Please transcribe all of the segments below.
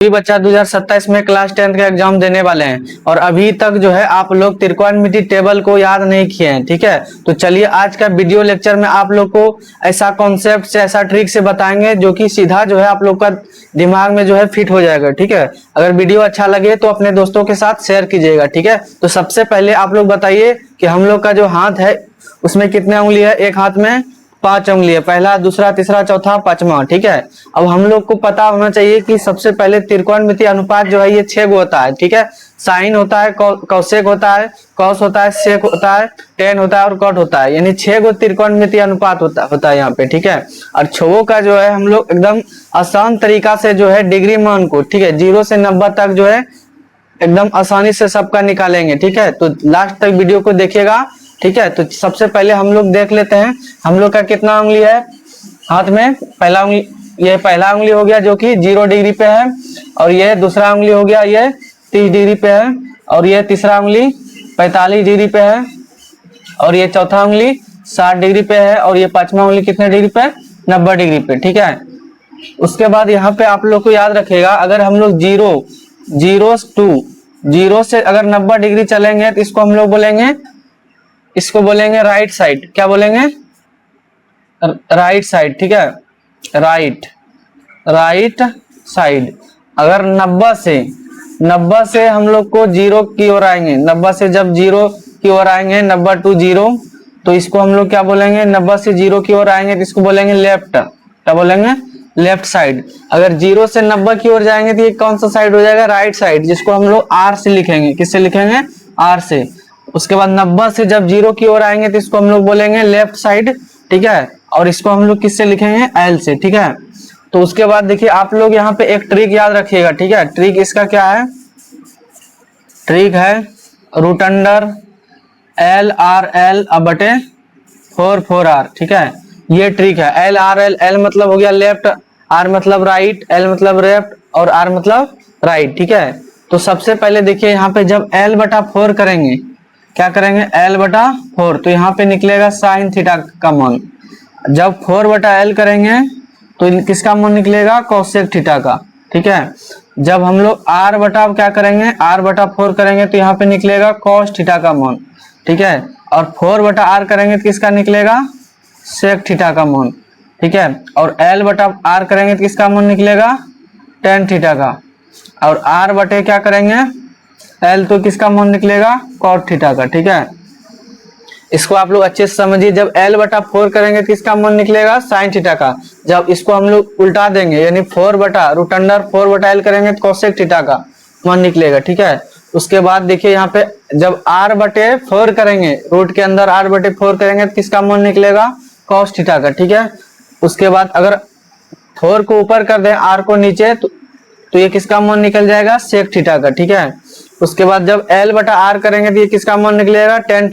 भी बच्चा 2027 में क्लास 10 का एग्जाम देने वाले हैं और अभी तक जो है आप लोग त्रिकोणमिति टेबल को याद नहीं किए हैं। ठीक है, तो चलिए आज का वीडियो लेक्चर में आप लोग को ऐसा कॉन्सेप्ट से, ऐसा ट्रिक से बताएंगे जो कि सीधा जो है आप लोग का दिमाग में जो है फिट हो जाएगा। ठीक है, अगर वीडियो अच्छा लगे तो अपने दोस्तों के साथ शेयर कीजिएगा। ठीक है, तो सबसे पहले आप लोग बताइए कि हम लोग का जो हाथ है उसमें कितने उंगली है। एक हाथ में 5 उंगली है, पहला, दूसरा, तीसरा, चौथा, पांचवा। ठीक है, अब हम लोग को पता होना चाहिए कि सबसे पहले त्रिकोणमिति अनुपात जो है ये 6 गो होता है। ठीक है, साइन होता है, कौसेक होता है, कॉस होता है, सेक होता है, टेन होता है और कॉट होता है, यानी 6 गो त्रिकोणमिति अनुपात होता है यहाँ पे। ठीक है, और छवों का जो है हम लोग एकदम आसान तरीका से जो है डिग्री मान को, ठीक है, 0 से 90 तक जो है एकदम आसानी से सबका निकालेंगे। ठीक है, तो लास्ट तक वीडियो को देखिएगा। ठीक है, तो सबसे पहले हम लोग देख लेते हैं हम लोग का कितना उंगली है हाथ में। पहला उंगली, ये पहला उंगली हो गया जो कि 0 डिग्री पे है, और ये दूसरा उंगली हो गया ये 30 डिग्री पे है, और ये तीसरा उंगली 45 डिग्री पे है, और ये चौथा उंगली 60 डिग्री पे है, और ये पांचवा उंगली कितने डिग्री पे, 90 डिग्री पे। ठीक है, उसके बाद यहाँ पे आप लोग को याद रखेगा, अगर हम लोग 0 से अगर 90 डिग्री चलेंगे तो इसको हम लोग बोलेंगे, इसको बोलेंगे राइट साइड। क्या बोलेंगे? Right side. ठीक है, राइट साइड। अगर 90 से हम लोग को 0 की ओर आएंगे, 90 से जब 0 की ओर आएंगे, 90 to 0, तो इसको हम लोग क्या बोलेंगे? 90 से 0 की ओर आएंगे तो इसको बोलेंगे लेफ्ट। क्या बोलेंगे? Left side. अगर 0 से 90 की ओर जाएंगे तो ये कौन सा साइड हो जाएगा? राइट साइड, जिसको हम लोग आर से लिखेंगे। किससे लिखेंगे? आर से। उसके बाद 90 से जब 0 की ओर आएंगे तो इसको हम लोग बोलेंगे लेफ्ट साइड। ठीक है, और इसको हम लोग किससे लिखेंगे? एल से। ठीक है, तो उसके बाद देखिए आप लोग यहाँ पे एक ट्रिक याद रखिएगा। ठीक है, ट्रिक इसका क्या है? ट्रिक है root under L R L बटे 4 आर। ठीक है, ये ट्रिक है। एल आर एल, एल मतलब हो गया लेफ्ट, आर मतलब राइट, एल मतलब लेफ्ट और आर मतलब राइट। ठीक है, तो सबसे पहले देखिए यहाँ पे जब एल बटा 4 करेंगे, क्या करेंगे? एल बटा 4, तो यहाँ पे निकलेगा साइन थीटा का मान। जब 4 बटा एल करेंगे तो किसका मान निकलेगा? कोसेक थीटा का। ठीक है, जब हम लोग आर बटा क्या करेंगे? आर बटा 4 करेंगे तो यहाँ पे निकलेगा कॉस थीटा का मान। ठीक है, और 4 बटा आर करेंगे तो किसका निकलेगा? सेक थीटा का मान। ठीक है, और एल बटा आर करेंगे तो किसका मान निकलेगा? टेन थीटा का। और आर बटे क्या करेंगे? एल, तो किसका मान निकलेगा? कॉट थीटा का। ठीक है, इसको आप लोग अच्छे से समझिए। जब एल बटा 4 करेंगे तो किसका मान निकलेगा? साइन थीटा का। जब इसको हम लोग उल्टा देंगे, यानी 4 बटा रूट अंडर 4 बटा एल करेंगे तो कोसेक थीटा का मान निकलेगा। ठीक है, उसके बाद देखिए यहाँ पे जब आर बटे 4 करेंगे, रूट के अंदर आर बटे 4 करेंगे तो किसका मान निकलेगा? कॉस थीटा का। ठीक है, उसके बाद अगर 4 को ऊपर कर दे, आर को नीचे, तो ये किसका मान निकल जाएगा? सेक थीटा का। ठीक है, उसके बाद जब एल बटा आर करेंगे तो ये किसका मान निकलेगा? टेन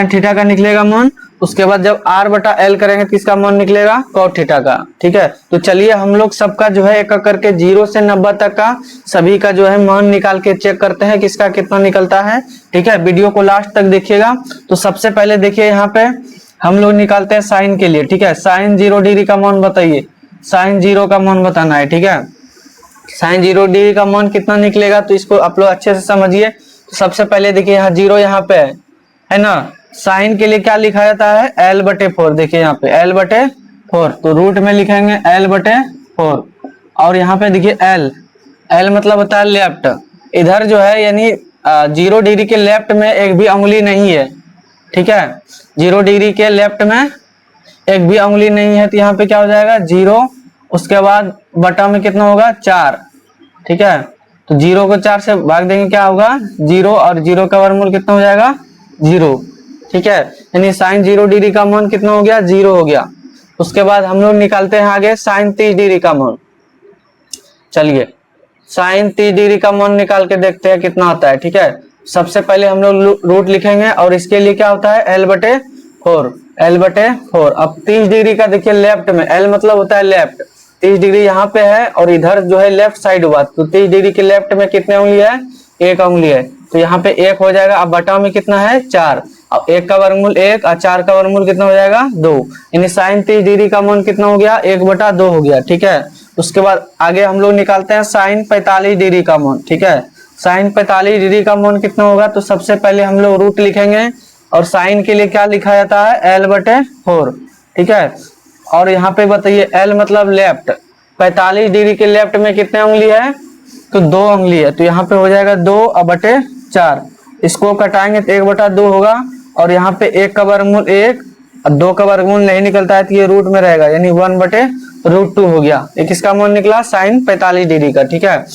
थीटा का निकलेगा मान। उसके बाद जब आर बटा एल करेंगे तो किसका मान निकलेगा? कॉट थीटा का। ठीक है, तो चलिए हम लोग सबका जो है एक एक करके 0 से 90 तक का सभी का जो है मान निकाल के चेक करते हैं किसका कितना निकलता है। ठीक है, वीडियो को लास्ट तक देखिएगा। तो सबसे पहले देखिए यहाँ पे हम लोग निकालते हैं साइन के लिए। ठीक है, साइन 0 डिग्री का मान बताइए। साइन 0 का मान बताना है। ठीक है, साइन 0 डिग्री का मान कितना निकलेगा, तो इसको आप लोग अच्छे से समझिए। तो सबसे पहले देखिए यहाँ 0 यहाँ पे है ना। साइन के लिए क्या लिखा जाता है? एल बटे 4। देखिए यहाँ पे एल बटे 4, तो रूट में लिखेंगे एल बटे 4। और यहाँ पे देखिए एल मतलब होता है लेफ्ट। इधर जो है यानी 0 डिग्री के लेफ्ट में एक भी उंगली नहीं है। ठीक है, 0 डिग्री के लेफ्ट में एक भी उंगली नहीं है, तो यहाँ पे क्या हो जाएगा? 0, उसके बाद बटा में कितना होगा? 4। ठीक है, तो 0 को 4 से भाग देंगे, क्या होगा? 0, और 0 का वर्गमूल कितना हो जाएगा? 0। ठीक है, यानी साइन 0 डिग्री का मान कितना हो गया? 0 हो गया। उसके बाद हम लोग निकालते हैं आगे साइन 30 डिग्री का मान। चलिए साइन 30 डिग्री का मान निकाल के देखते हैं कितना आता है। ठीक है, सबसे पहले हम लोग रूट लिखेंगे, और इसके लिए क्या होता है? एल बटे 4। एल बटे 4। अब 30 डिग्री का देखिए लेफ्ट में, एल मतलब होता है लेफ्ट। 30 डिग्री यहाँ पे है और इधर जो है लेफ्ट साइड हुआ, तो 30 डिग्री के लेफ्ट में कितने उंगली है? 1 उंगली है, तो यहाँ पे 1 हो जाएगा। अब बटा में कितना है? 4। अब 1 का वर्गमूल 1 और 4 का वर्गमूल कितना हो जाएगा? 2। यानी साइन 30 डिग्री का मान कितना हो गया? 1/2 हो गया। ठीक है, उसके बाद आगे हम लोग निकालते हैं साइन 45 डिग्री का मान। ठीक है, साइन 45 डिग्री का मान कितना होगा, तो सबसे पहले हम लोग रूट लिखेंगे और साइन के लिए क्या लिखा जाता है, L/4। ठीक है, और यहाँ पे बताइए L मतलब लेफ्ट, 45 डिग्री के लेफ्ट में कितने उंगली है, तो 2 उंगली है, तो यहाँ पे हो जाएगा 2/4। इसको कटाएंगे तो 1/2 होगा, और यहाँ पे 1 का वर्गमूल 1 और 2 का वर्गमूल नहीं निकलता है तो ये रूट में रहेगा, यानी 1/√2 हो गया। ये किसका मान निकला, साइन 45 डिग्री का। ठीक है,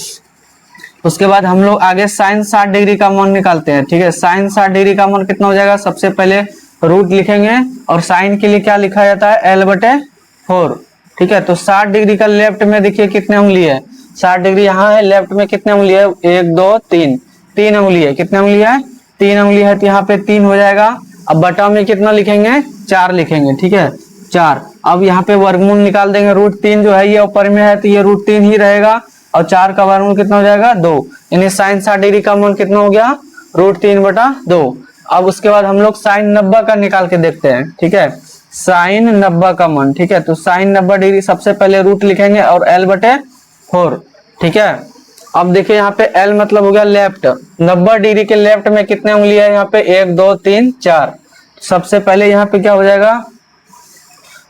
उसके बाद हम लोग आगे साइन 60 डिग्री का मान निकालते हैं। ठीक है, साइन 60 डिग्री का मान कितना हो जाएगा, सबसे पहले रूट लिखेंगे और साइन के लिए क्या लिखा जाता है, L/4। ठीक है, तो 60 डिग्री का लेफ्ट में देखिए कितने उंगली है, 60 डिग्री यहाँ है, लेफ्ट में कितने उंगली है, 1 2 3, 3 उंगली है। कितने उंगली है, 3 उंगली है, तो यहाँ पे 3 हो जाएगा। अब बटा में कितना लिखेंगे, 4 लिखेंगे। ठीक है, 4। अब यहाँ पे वर्गमूल निकाल देंगे, √3 जो है ये ऊपर में है तो ये √3 ही रहेगा, और 4 का वर्गमूल कितना हो जाएगा, 2, यानी साइन 60 डिग्री का मान कितना हो गया, √3/2। अब उसके बाद हम लोग साइन 90 का निकाल के देखते हैं। ठीक है, साइन 90 का मान। ठीक है, तो साइन 90 डिग्री सबसे पहले रूट लिखेंगे और L/4। ठीक है, अब देखिए यहाँ पे L मतलब हो गया लेफ्ट, 90 डिग्री के लेफ्ट में कितने उंगली है, यहाँ पे 1 2 3 4। सबसे पहले यहाँ पे क्या हो जाएगा,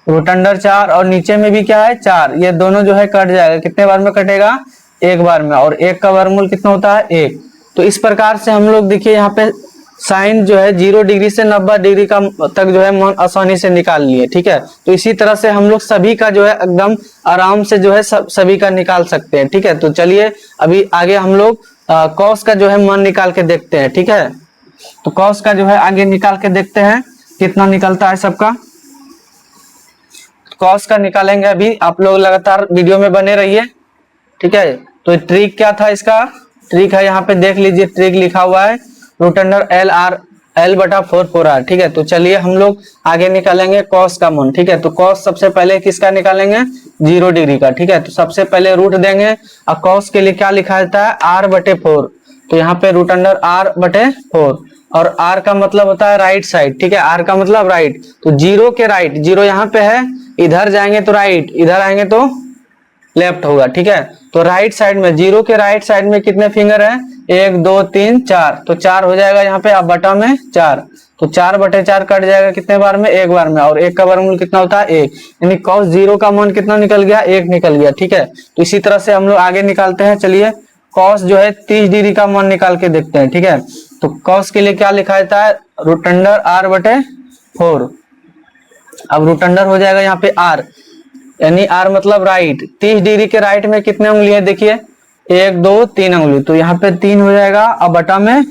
√4, और नीचे में भी क्या है, 4, ये दोनों जो है कट जाएगा। कितने बार में कटेगा, 1 बार में, और 1 का वर्गमूल कितना होता है, 1। तो इस प्रकार से हम लोग देखिए यहाँ पे साइन जो है 0 डिग्री से 90 डिग्री का तक जो है मान आसानी से निकाल लिए। ठीक है, तो इसी तरह से हम लोग सभी का जो है एकदम आराम से जो है सभी का निकाल सकते हैं। ठीक है, तो चलिए अभी आगे हम लोग कॉस का जो है मान निकाल के देखते हैं। ठीक है, तो कॉस का जो है आगे निकाल के देखते हैं कितना निकलता है सबका। कॉस का निकालेंगे, अभी आप लोग लगातार वीडियो में बने रहिए। ठीक है, तो ट्रिक क्या था, इसका ट्रिक है यहाँ पे देख लीजिए, ट्रिक लिखा हुआ है L/4। ठीक है, तो चलिए हम लोग आगे निकालेंगे कॉस का मान। ठीक है, तो कॉस सबसे पहले किसका निकालेंगे, 0 डिग्री का। ठीक है, तो सबसे पहले रूट देंगे, और कॉस के लिए क्या लिखा जाता है, R/4। तो यहाँ पे √R/4, और R का मतलब होता है राइट साइड। ठीक है, R का मतलब राइट, तो 0 के राइट, 0 यहाँ पे है, इधर जाएंगे तो राइट, इधर आएंगे तो लेफ्ट होगा। ठीक है, तो राइट साइड में 0 के राइट साइड में कितने फिंगर है, 1 2 3 4, तो 4 हो जाएगा यहाँ पे। अब बटा में 4, तो 4/4 कट जाएगा कितने बार में, 1 बार में, और 1 का वर्गमूल कितना होता है, 1, यानी cos 0 का मान कितना निकल गया, 1 निकल गया। ठीक है, तो इसी तरह से हम लोग आगे निकालते हैं। चलिए cos जो है 30 डिग्री का मान निकाल के देखते हैं। ठीक है, तो cos के लिए क्या लिखा जाता है, √R/4। अब √R हो जाएगा यहाँ पे R, यानी R मतलब राइट, 30 डिग्री के राइट में कितने उंगली है, देखिए 1 2 3 उंगली, तो यहाँ पे 3 हो जाएगा। अब बटा में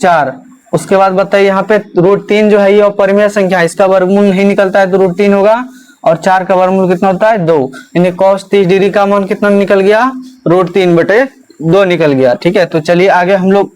4। उसके बाद बताइए यहाँ पे √3 जो है ये अपरिमेय संख्या है, इसका वर्गमूल नहीं निकलता है तो √3 होगा, और 4 का वर्गमूल कितना होता है, 2, यानी cos 30 डिग्री का मान कितना निकल गया, √3/2 निकल गया। ठीक है, तो चलिए आगे हम लोग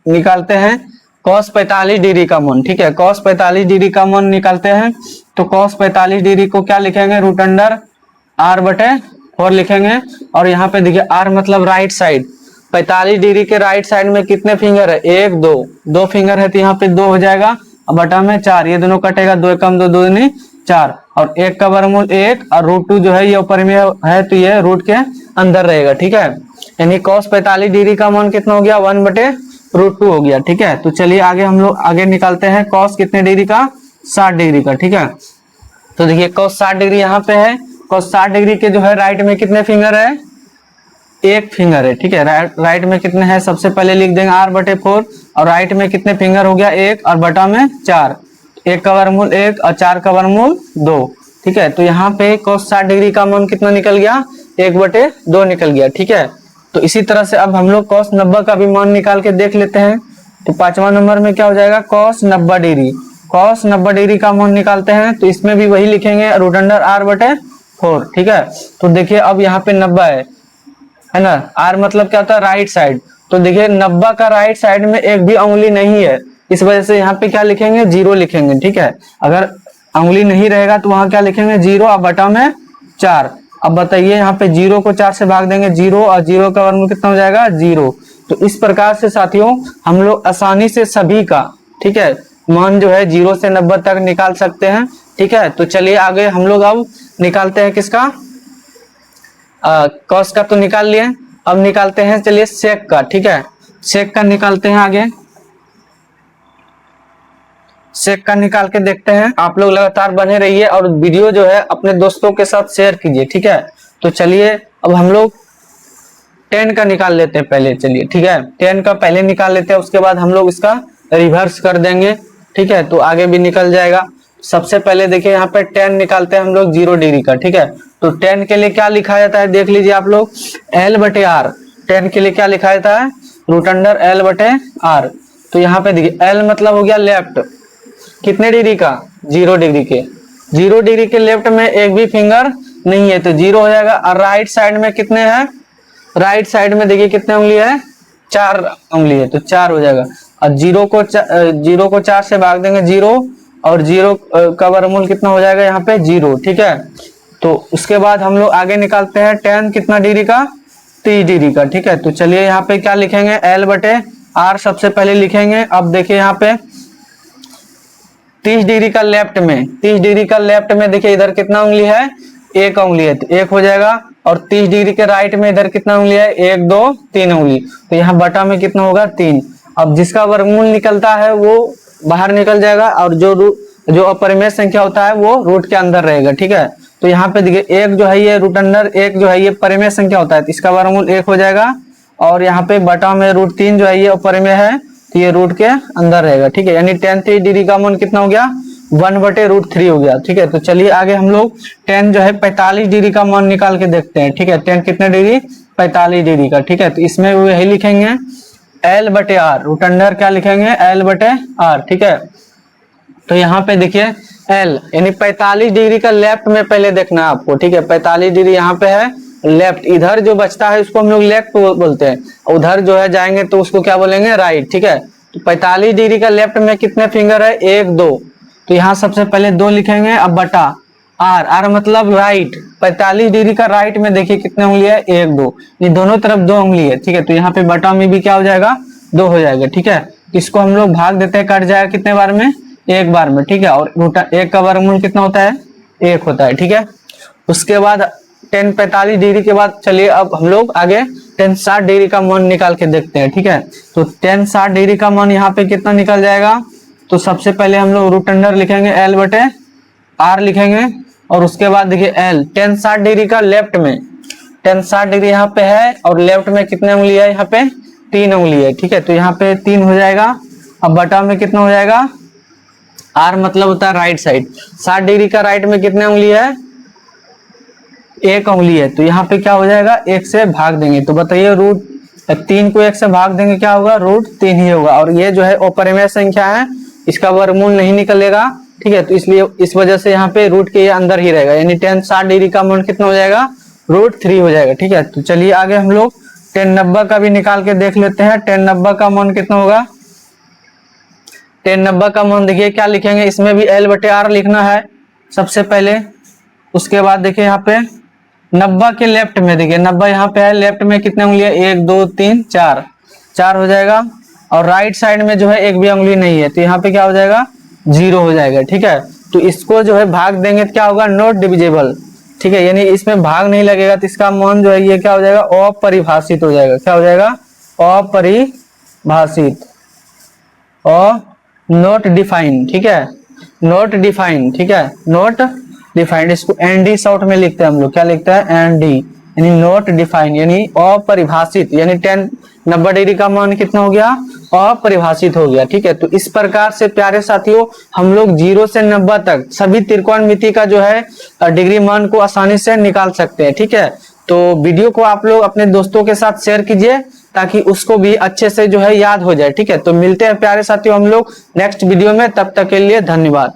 निकालते हैं cos 45 डिग्री का मान। ठीक है, cos 45 डिग्री का मान निकालते हैं, तो cos 45 डिग्री को क्या लिखेंगे, √R/4 लिखेंगे, और यहाँ पे देखिए R मतलब राइट साइड, 45 डिग्री के राइट साइड में कितने फिंगर है, 1 2, 2 फिंगर है, तो यहाँ पे 2 हो जाएगा। अब बटा में 4, ये दोनों कटेगा, 2 कम 2 2 नहीं 4, और 1 का वर्गमूल 1, और √2 जो है ये ऊपर में है तो ये रूट के अंदर रहेगा। ठीक है, यानी cos 45 डिग्री का मान कितना हो गया, 1/√2 हो गया। ठीक है, तो चलिए आगे हम लोग आगे निकालते हैं cos कितने डिग्री का, 60 डिग्री का। ठीक है, तो देखिए cos 60 डिग्री यहाँ पे है, cos 60 डिग्री के जो है राइट में कितने फिंगर है, 1 फिंगर है। ठीक है, राइट में कितने हैं, सबसे पहले लिख देंगे R/4, और राइट में कितने फिंगर हो गया, 1, और बटा में 4, 1 का वर्गमूल 1 और 4 का वर्गमूल 2। ठीक है, तो यहाँ पे cos 60 डिग्री का मान कितना निकल गया, 1/2 निकल गया। ठीक है, तो इसी तरह से अब हम लोग cos 90 का भी मान निकाल के देख लेते हैं। तो 5वां नंबर में क्या हो जाएगा, cos 90 डिग्री, cos 90 डिग्री का मान निकालते हैं, तो इसमें भी वही लिखेंगे √R/4। ठीक है, तो देखिए अब यहाँ पे 90 है ना, R मतलब क्या होता है, राइट साइड, तो देखिए 90 का राइट साइड में एक भी उंगली नहीं है, इस वजह से यहाँ पे क्या लिखेंगे, 0 लिखेंगे। ठीक है, अगर उंगली नहीं रहेगा तो वहां क्या लिखेंगे, 0, अब बटा में 4। अब बताइए यहाँ पे 0 को 4 से भाग देंगे, 0, और 0 का वर्गमूल कितना हो जाएगा, 0। तो इस प्रकार से साथियों हम लोग आसानी से सभी का, ठीक है, मान जो है 0 से 90 तक निकाल सकते हैं। ठीक है, तो चलिए आगे हम लोग अब निकालते हैं किसका, कॉस का तो निकाल लिए, अब निकालते हैं चलिए सेक का। ठीक है, सेक का निकालते हैं आगे, सेक का निकाल के देखते हैं। आप लोग लगातार बने रहिए और वीडियो जो है अपने दोस्तों के साथ शेयर कीजिए। ठीक है, तो चलिए अब हम लोग 10 का निकाल लेते हैं पहले। चलिए ठीक है, 10 का पहले निकाल लेते हैं, उसके बाद हम लोग इसका रिवर्स कर देंगे। ठीक है, तो आगे भी निकल जाएगा। सबसे पहले देखिए यहाँ पे 10 निकालते हैं हम लोग 0 डिग्री का। ठीक है, तो 10 के लिए क्या लिखा जाता है देख लीजिए आप लोग, L/R। 10 के लिए क्या लिखा जाता है, √अंडर L/R। तो यहाँ पे देखिए L मतलब हो गया लेफ्ट, कितने डिग्री का, 0 डिग्री के। 0 डिग्री के लेफ्ट में एक भी फिंगर नहीं है तो 0 हो जाएगा। और राइट साइड में कितने हैं, राइट साइड में देखिए कितने उंगली है, 4 उंगली है तो 4 हो जाएगा। और 0 को 4 से भाग देंगे 0, और 0 का वर्गमूल कितना हो जाएगा यहाँ पे 0। ठीक है, तो उसके बाद हम लोग आगे निकालते हैं 10 कितना डिग्री का, 30 डिग्री का। ठीक है, तो चलिए यहाँ पे क्या लिखेंगे, L/R सबसे पहले लिखेंगे। अब देखिए यहाँ पे 30 डिग्री का लेफ्ट में, 30 डिग्री का लेफ्ट में देखिए इधर कितना उंगली है, 1 उंगली है तो 1 हो जाएगा। और 30 डिग्री के राइट में इधर कितना उंगली है, 1 2 3 उंगली, तो यहाँ बटा में कितना होगा 3। अब जिसका वर्गमूल निकलता है वो बाहर निकल जाएगा, और जो अपरिमेय संख्या होता है वो रूट के अंदर रहेगा। ठीक है, तो यहाँ पे देखिए 1 जो है ये √अंडर 1 जो है ये परिमेय संख्या होता है तो इसका वर्गमूल 1 हो जाएगा। और यहाँ पे बटा में √3 जो है ये अपरिमेय है तो ये रूट के अंदर रहेगा। ठीक है, यानी 10 30 डिग्री का मान कितना हो गया, 1/√3 हो गया। ठीक है, तो चलिए आगे हम लोग 10 जो है 45 डिग्री का मान निकाल के देखते हैं। ठीक है, 10 कितने डिग्री, 45 डिग्री का। ठीक है, तो इसमें वही लिखेंगे L/R, √अंडर क्या लिखेंगे, L/R। ठीक है, तो यहाँ पे देखिए L यानी 45 डिग्री का लेफ्ट में पहले देखना है आपको। ठीक है, 45 डिग्री यहाँ पे है लेफ्ट, इधर जो बचता है उसको हम लोग लेफ्ट बोलते हैं, उधर जो है जाएंगे तो उसको क्या बोलेंगे, राइट। ठीक है, तो 45 डिग्री का लेफ्ट में कितने फिंगर है, 1 2, तो यहाँ सबसे पहले 2 लिखेंगे। अब बटा R मतलब राइट, 45 डिग्री का राइट में देखिए कितने उंगली है, 1 2, ये दोनों तरफ 2 उंगली है। ठीक है, तो यहाँ पे बटा में भी क्या हो जाएगा, 2 हो जाएगा। ठीक है, इसको हम लोग भाग देते हैं, कट जाएगा कितने बार में, 1 बार में। ठीक है, और √1 का वर्गमूल कितना होता है, 1 होता है। ठीक है, उसके बाद 10 45 डिग्री के बाद चलिए अब हम लोग आगे 10 60 डिग्री का मान निकाल के देखते हैं। ठीक है, तो 10 60 डिग्री का मान यहाँ पे कितना निकल जाएगा, तो सबसे पहले हम लोग √अंडर लिखेंगे L/R लिखेंगे, और उसके बाद देखिए L 10 60 डिग्री का लेफ्ट में, 10 60 डिग्री यहाँ पे है और लेफ्ट में कितने उंगली है, यहाँ पे 3 उंगली है। ठीक है, तो यहाँ पे 3 हो जाएगा। अब बटा में कितना हो जाएगा, R मतलब होता है राइट साइड, 60 डिग्री का राइट में कितने उंगली है, 1 उंगली है, तो यहाँ पे क्या हो जाएगा, 1 से भाग देंगे। तो बताइए √3 को 1 से भाग देंगे क्या होगा, √3 ही होगा। और ये जो है अपरिमेय संख्या है, इसका वर्गमूल नहीं निकलेगा। ठीक है, तो इसलिए इस वजह से यहाँ पे रूट के ये अंदर ही रहेगा, यानी 10 60 डिग्री का मान कितना हो जाएगा, √3 हो जाएगा। ठीक है, तो चलिए आगे हम लोग 10 90 का भी निकाल के देख लेते हैं। 10 90 का मान कितना होगा, 10 90 का मान देखिए क्या लिखेंगे, इसमें भी L/R लिखना है सबसे पहले। उसके बाद देखिए यहाँ पे 90 के लेफ्ट में देखिए 90 यहाँ पे है, लेफ्ट में कितने उंगली है, 1 2 3 4, 4 हो जाएगा। और राइट साइड में जो है एक भी उंगली नहीं है तो यहाँ पे क्या हो जाएगा, 0 हो जाएगा। ठीक है, तो इसको जो है भाग देंगे तो क्या होगा, नॉट डिविजिबल। ठीक है, यानी इसमें भाग नहीं लगेगा तो इसका मान जो है ये क्या हो जाएगा, अपरिभाषित हो जाएगा। क्या हो जाएगा, अपरिभाषित, और नॉट डिफाइंड। ठीक है, नॉट डिफाइंड। ठीक है, नॉट डिफाइंड, इसको ND शॉर्ट में लिखते हैं हम लोग, क्या लिखते हैं, ND, यानी नॉट डिफाइंड, यानी अपरिभाषित। यानी 10 90 डिग्री का मान कितना हो गया, अपरिभाषित हो गया। ठीक है, तो इस प्रकार से प्यारे साथियों हम लोग 0 से 90 तक सभी त्रिकोणमिति का जो है डिग्री मान को आसानी से निकाल सकते हैं। ठीक है, तो वीडियो को आप लोग अपने दोस्तों के साथ शेयर कीजिए ताकि उसको भी अच्छे से जो है याद हो जाए। ठीक है, तो मिलते हैं प्यारे साथियों हम लोग नेक्स्ट वीडियो में, तब तक के लिए धन्यवाद।